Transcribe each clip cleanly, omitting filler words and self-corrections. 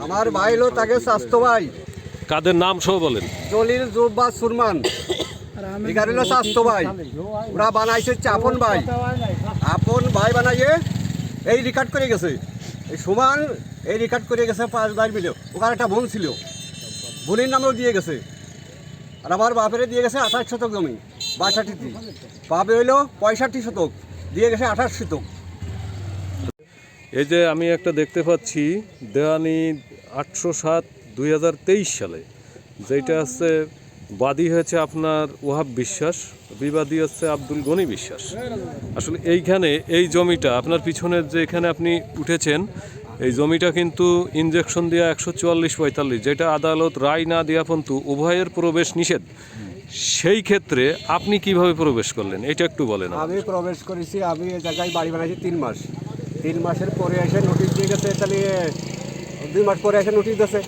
আমার ভাই হলো তাকে স্বাস্থ্য ভাই। কাদের নাম সহ বলেন। জলিল জুব্বা সুরমান এখানে হলো স্বাস্থ্য ভাই। ওরা বানাইছে আপন ভাই, আপন ভাই বানাইয়ে এই রেকর্ড করে গেছে। এই সুমান এই রেকর্ড করে গেছে 5 ভাই মিলে। ওখানে একটা বোন ছিল, বোনের নামেও দিয়ে গেছে। আর আমার বাপেরে দিয়ে গেছে 28 শতক জমি 62টি। বাপে হইলো 65 শতক, দিয়ে গেছে 28 শতক। এই যে আমি একটা দেখতে পাচ্ছি দেওয়ানি 807/2023 সালে, যেটা হচ্ছে বাদী হয়েছে আপনার ওহাব বিশ্বাস, বিবাদী হচ্ছে আব্দুল গনি বিশ্বাস। আসলে এইখানে এই জমিটা আপনার পিছনের যে এখানে আপনি উঠেছেন, এই জমিটা কিন্তু ইনজেকশন দেওয়া 144/45, যেটা আদালত রায় না দেওয়া পর্যন্ত উভয়ের প্রবেশ নিষেধ। সেই ক্ষেত্রে আপনি কিভাবে প্রবেশ করলেন এটা একটু বলেন। আমি প্রবেশ করেছি, আমি এই জায়গায় বাড়ি বানাইছি 3 মাস। 3 মাসের পরে এসে নোটিশ দিয়ে গেছে। তাহলে 2 মাস পরে এসে নোটিশ দিয়েছে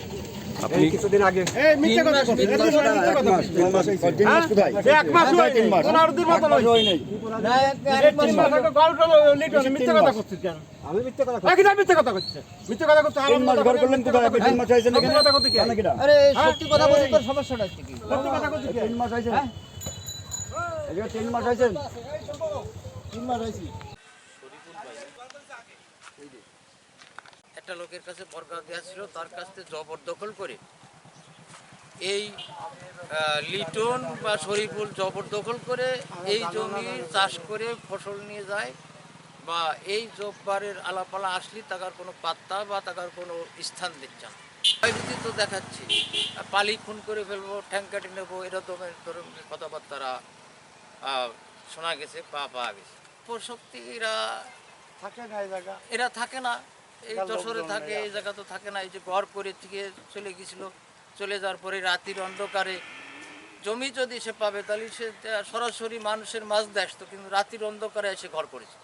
আপনি কিছুদিন আগে। আমি মিথ্যে কথা করছি? মিথ্যে কথা করছে, মিথ্যে কথা করছে। 3 মাস ঘর করলেন কোথায়? 3 মাস হয়েছে নাকি? আরে সত্যি কথা বলছি, তোর সমস্যাটা কি? সত্যি কথা করছি। 3 মাস হয়েছে। এই যে 3 মাস হয়েছে। 3 মাস হয়েছে। একটা লোকের কাছে বর্গা দেওয়া ছিল, তার কাছ থেকে জবরদখল করে এই লিটন বা শরীফুল জবরদখল করে এই জমি চাষ করে ফসল নিয়ে যায়, বা এই জব্বারের আলাপালা আসলে তাকার কোনো পাত্তা বা তাকার কোনো স্থান দিচ্ছে না। ভয়ভীতি তো দেখাচ্ছি, পালি খুন করে ফেলবো, ঠ্যাং কাটি নেবো, এরকমের ধরনের কথাবার্তারা শোনা গেছে বা পাওয়া গেছে। শক্তি এরা থাকে না এই জায়গা, এরা থাকে না, এই যশোরে থাকে, এই জায়গা তো থাকে না। এই যে ঘর করে থেকে চলে গেছিল, চলে যাওয়ার পরে রাতের অন্ধকারে জমি যদি সে পাবে তাহলে সে সরাসরি মানুষের মাঝ দিয়ে আসতো, কিন্তু রাতের অন্ধকারে এসে ঘর করেছে।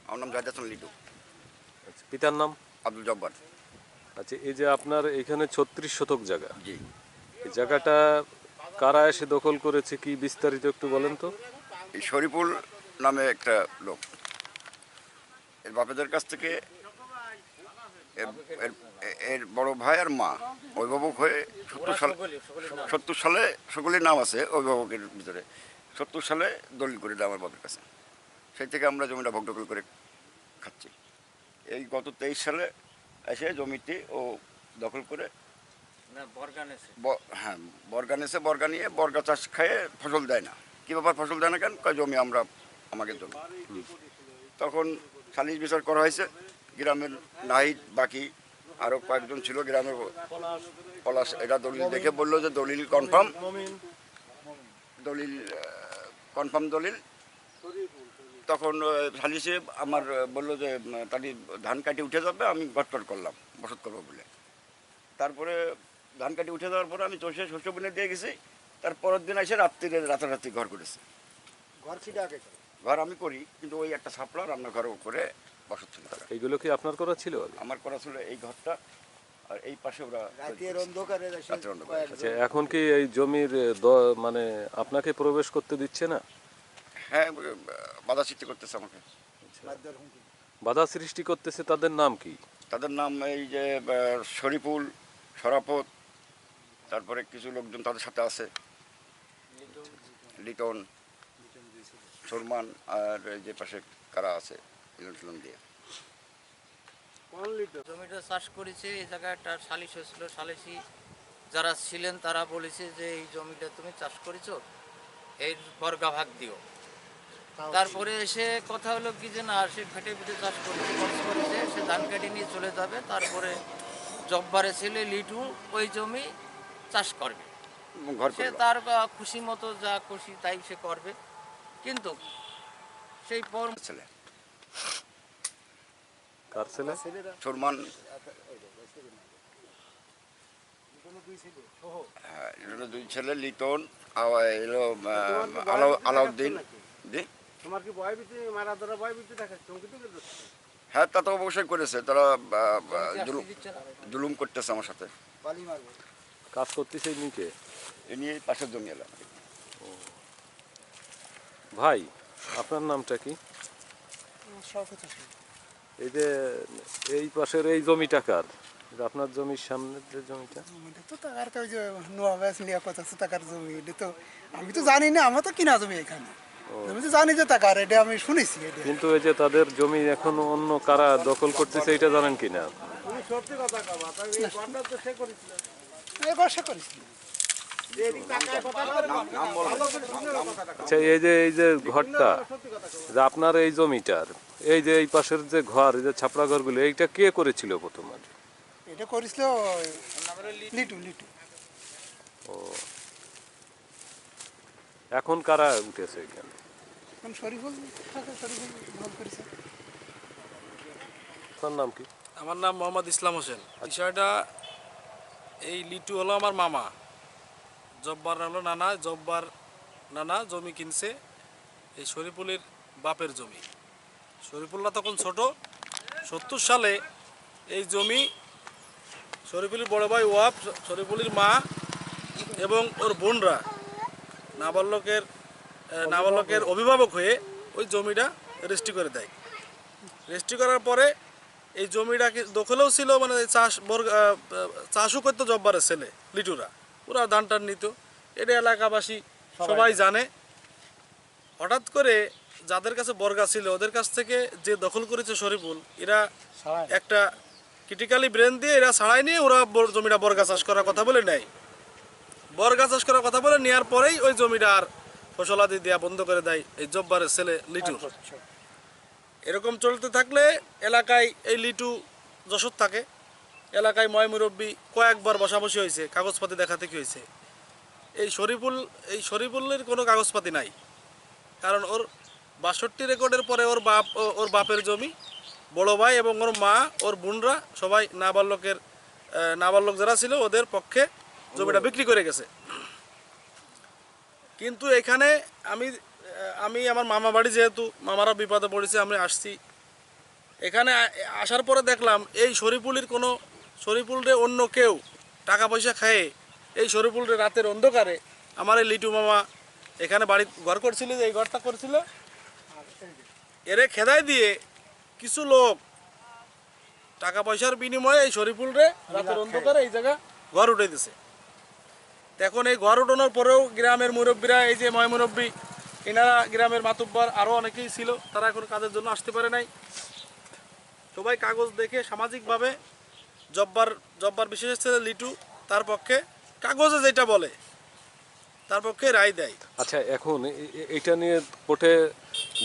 আমার নাম জাহিদ হাসান লিটু। আচ্ছা, পিতার নাম? আব্দুল জব্বার। আচ্ছা, এই যে আপনার এখানে 36 শতক জায়গা, জি। এই জায়গাটা কারা এসে দখল করেছে কি বিস্তারিত একটু বলেন তো। এই শরীফুল নামে একটা লোক, এর বাপেদের কাছ থেকে এর বড় ভাই আর মা অভিভাবক হয়ে 70 সালে সকলের নাম আছে অভিভাবকের ভিতরে। 70 সালে দলিল করে দেয় আমার বাপের কাছে। সেই থেকে আমরা জমিটা ভোগ দখল করে খাচ্ছি। এই গত 23 সালে এসে জমিটি ও দখল করে হ্যাঁ বর্গা নেছে। বর্গা নিয়ে বর্গা চাষ খেয়ে ফসল দেয় না। কী ব্যাপার ফসল দেয় না কেন? কয় জমি আমরা আমাকে জমি। তখন সালিশ বিচার করা হয়েছে। গ্রামের নাহিদ বাকি আরও কয়েকজন ছিল গ্রামের, পলাশ, এরা দলিল দেখে বললো যে দলিল কনফার্ম, দলিল কনফার্ম দলিল। তখন সালিশে আমার বললো যে তাহলে ধান কাটি উঠে যাবে, আমি ঘটপট করলাম বসত করবো বলে। তারপরে ধান কাটি উঠে যাওয়ার পরে আমি চষে শস্য বুনে দিয়ে গেছি। তার পরের দিন এসে রাতারাতি ঘর করেছে। ঘর আমি করি, কিন্তু ওই একটা ছাপলা রান্না ঘর করে বসত ছিল। এইগুলো কি আপনার করা ছিল? আমার করা ছিল এই ঘরটা, আর এই পাশে ওরা রাতের অন্ধকারে আচ্ছা, এখন কি এই জমির মানে আপনাকে প্রবেশ করতে দিচ্ছে না? হ্যাঁ, বাধা সৃষ্টি করতেছে আমাকে। বাধা সৃষ্টি করতেছে, তাদের নাম কি? তাদের নাম এই যে শরীফুল, শরাফত, তারপরে কিছু লোকজন তাদের সাথে আছে, লিটন, সুরমান, আর এই যে পাশে কারা আছে লিটন দিয়ে। জমিটা চাষ করেছে, এই জায়গায় একটা সালিশ হয়েছিল। সালিশি যারা ছিলেন তারা বলেছে যে এই জমিটা তুমি চাষ করেছো, এর বর্গা ভাগ দিও। তারপরে এসে কথা হলো কি যে না, সে ফেটে ফেটে চাষ করেছে, খরচ করেছে, সে ধান কেটে নিয়ে চলে যাবে। তারপরে জব্বারে ছেলে লিটু ওই জমি চাষ করবে, সে তার খুশি মতো যা খুশি তাই সে করবে। কিন্তু সেই পর ছেলে কার ছেলে? সুরমান, হ্যাঁ, এগুলো 2 ছেলে, লিটন, এলো আলাউদ্দিন। জি, তোমার কি ভয়ভীতি, মারা ধরা ভয়ভীতি দেখাচ্ছে? হ্যাঁ, তা তো অবশ্যই করেছে। তারা জুলুম করতেছে আমার সাথে। কাজ করতেছে নিকে এ নিয়ে পাশের জমি এলাম। ভাই, আপনার নামটা কি? এই যে এই পাশের এই জমিটা কার? যে আপনার জমির সামনের যে জমিটা? এটা তো টাকার তো ওই যে নোয়া ব্যাস নেওয়া কথা আছে টাকার জমি, এটা তো আমি তো জানি না, আমার তো কিনা জমি এখানে, আমি তো জানি যে টাকার, এটা আমি শুনেছি এটা। কিন্তু এই যে তাদের জমি এখন অন্য কারা দখল করতেছে এটা জানেন কি না? এই বর্ষা করেছি। আচ্ছা, এই যে ঘরটা, যে আপনার এই জমিটার এই যে এই পাশের যে ঘর, এই যে ছাপড়া ঘরগুলো, এইটা কে করেছিল প্রথমে? এটা করেছিল লিটু লিটু। ও, এখন কারা উঠেছে এখানে? এখন শরীফুল থাকে, শরীফুল ভালো করেছে। আপনার নাম কি? আমার নাম মোহাম্মদ ইসলাম হোসেন। বিষয়টা এই লিটু হলো আমার মামা, জব্বার হলো নানা, জব্বার নানা জমি কিনছে এই শরীফুলের বাপের জমি। শরীফুল্লাহ তখন ছোট, 70 সালে এই জমি শরীফুলের বড় ভাই ওয়াব, শরীফুলের মা এবং ওর বোনরা নাবালকের অভিভাবক হয়ে ওই জমিটা রেজিস্ট্রি করে দেয়। রেজিস্ট্রি করার পরে এই জমিটা দখলেও ছিল, মানে চাষও করতো জব্বারের ছেলে লিটুরা, ওরা ধান টান নিত, এটা এলাকাবাসী সবাই জানে। হঠাৎ করে যাদের কাছে বর্গা ছিল ওদের কাছ থেকে যে দখল করেছে শরীফুল, এরা একটা ক্রিটিক্যালি ব্রেন দিয়ে এরা ছাড়াই নিয়ে ওরা জমিটা বর্গা চাষ করার কথা বলে নেয়। বর্গা চাষ করার কথা বলে নেওয়ার পরেই ওই জমিটা আর ফসলাদি দেওয়া বন্ধ করে দেয় এই জব্বারের ছেলে লিটু। এরকম চলতে থাকলে এলাকায় এই লিটু যশোর থাকে, এলাকায় ময় মুরব্বী কয়েকবার বসাবসি হয়েছে, কাগজপাতি দেখাতে কি হয়েছে। এই শরীফুলের কোনো কাগজপাতি নাই, কারণ ওর 62 রেকর্ডের পরে ওর বাপের জমি, বড় ভাই এবং ওর মা, ওর বোনরা সবাই নাবালক যারা ছিল ওদের পক্ষে জমিটা বিক্রি করে গেছে। কিন্তু এখানে আমি আমার মামা বাড়ি, যেহেতু মামারা বিপদে পড়েছে, আমি আসছি এখানে। আসার পরে দেখলাম এই শরীফুলরে অন্য কেউ টাকা পয়সা খায় এই শরীফুলরে রাতের অন্ধকারে আমার এই লিটু মামা এখানে বাড়ি ঘর করছিল, যে এই ঘরটা করছিল, এরে খেদাই দিয়ে কিছু লোক টাকা পয়সার বিনিময়ে এই শরীফুলরে রাতের অন্ধকারে এই জায়গা ঘর উঠে দিছে। এখন এই ঘর উঠানোর পরেও গ্রামের মুরব্বীরা, এই যে ময় মুরব্বী, এনারা গ্রামের মাতুব্বর আরও অনেকেই ছিল, তারা এখন কাজের জন্য আসতে পারে নাই। সবাই কাগজ দেখে সামাজিকভাবে জব্বার বিশেষ ছেলে লিটু তার পক্ষে কাগজে যেটা বলে তার পক্ষে রায় দেয়। আচ্ছা, এখন এটা নিয়ে কোর্টে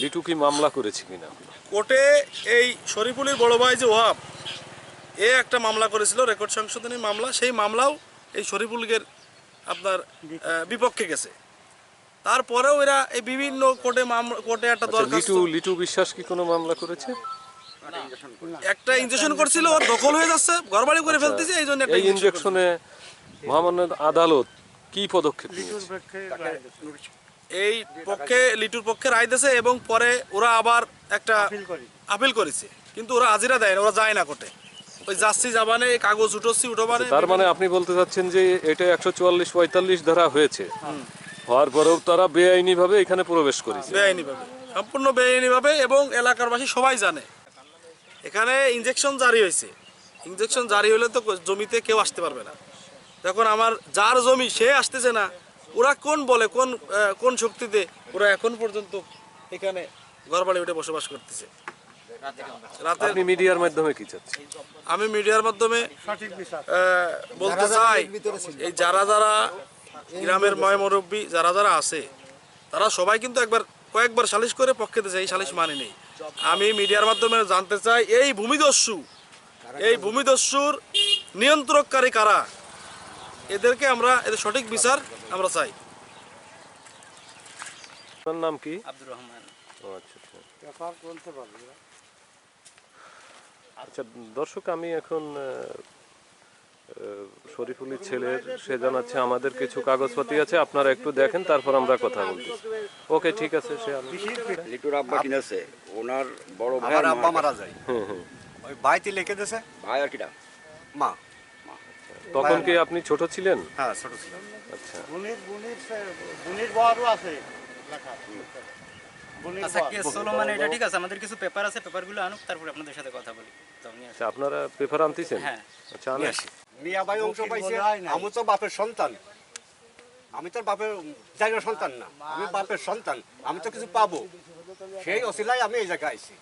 লিটু কি মামলা করেছে কিনা? কোর্টে এই শরীফুলের বড় ভাই যে ওয়াব, এ একটা মামলা করেছিল, রেকর্ড সংশোধনী মামলা। সেই মামলাও এই শরীফুলের আপনার বিপক্ষে গেছে। তারপরেও এরা এই বিভিন্ন কোর্টে একটা দরখাস্ত। লিটু বিশ্বাস কি কোনো মামলা করেছে? একটা ইনজেকশন করছিল, ওর দখল হয়ে যাচ্ছে, ঘরবাড়ি করে ফেলতেছে, এই জন্য এই ইনজেকশনে মহামান্য আদালত কি পদক্ষেপ নিয়েছে? এই পক্ষে লিটুর পক্ষে রায় দিয়েছে এবং পরে ওরা আবার একটা আপিল করেছে, কিন্তু ওরা হাজিরা দেয় না, ওরা যায় না কোর্টে, ওই যাচ্ছি যাবানে কাগজ উঠোবানে। তার মানে আপনি বলতে চাচ্ছেন যে এটা 144-45 ধারা হয়েছে, হওয়ার পরেও তারা বেআইনি ভাবে এখানে প্রবেশ করেছে? বেআইনি ভাবে, সম্পূর্ণ বেআইনি ভাবে, এবং এলাকারবাসী সবাই জানে। এখানে ইনজেকশন জারি হয়েছে, ইনজেকশন জারি হলে তো জমিতে কেউ আসতে পারবে না। দেখুন আমার যার জমি সে আসতেছে না, ওরা কোন বলে কোন শক্তিতে ওরা এখন পর্যন্ত এখানে ঘরবাড়ি উঠে বসবাস করতেছে। আপনি মিডিয়ার মাধ্যমে কি চাচ্ছেন? আমি মিডিয়ার মাধ্যমে বলতে চাই, এই যারা গ্রামের ময় মুরব্বী যারা আছে, তারা সবাই কিন্তু কয়েকবার সালিশ করে পক্ষে দিয়েছে, এই সালিশ মানে নেই। আমি মিডিয়ার মাধ্যমে জানতে চাই এই ভূমিদস্যুর নিয়ন্ত্রণকারী কারা, এদের সঠিক বিচার আমরা চাই। আপনার নাম কি? আব্দুর রহমান। আচ্ছা দর্শক, আমি এখন শরীফুলের ছেলের, সে জানাচ্ছে আমাদের কিছু কাগজপাতি আছে, আপনারা একটু দেখেন, তারপর আমরা কথা বলছি। ওকে, ঠিক আছে। সে লিটুর আব্বা কিনেছে, ওনার বড় ভাই আমার আব্বা মারা যায়, ওই ভাইতে লিখে দিয়েছে, ভাই আর কিটা মা। তখন কি আপনি ছোট ছিলেন? হ্যাঁ, ছোট ছিলাম। আচ্ছা, আচ্ছা কেস চলমান এটা ঠিক আছে, আমাদের কিছু পেপার আছে, পেপারগুলো আনুক, তারপরে আপনাদের সাথে কথা বলি। তো নিয়ে আসি। আচ্ছা, আপনারা পেপার আনতেছেন? হ্যাঁ। আচ্ছা, আনেন। মিয়া ভাই অংশ পাইছে, আমি তো বাপের সন্তান, আমি তো বাপের জায়গার সন্তান না, আমি বাপের সন্তান, আমি তো কিছু পাবো, সেই অসিলায় আমি এই জায়গায় আইছি।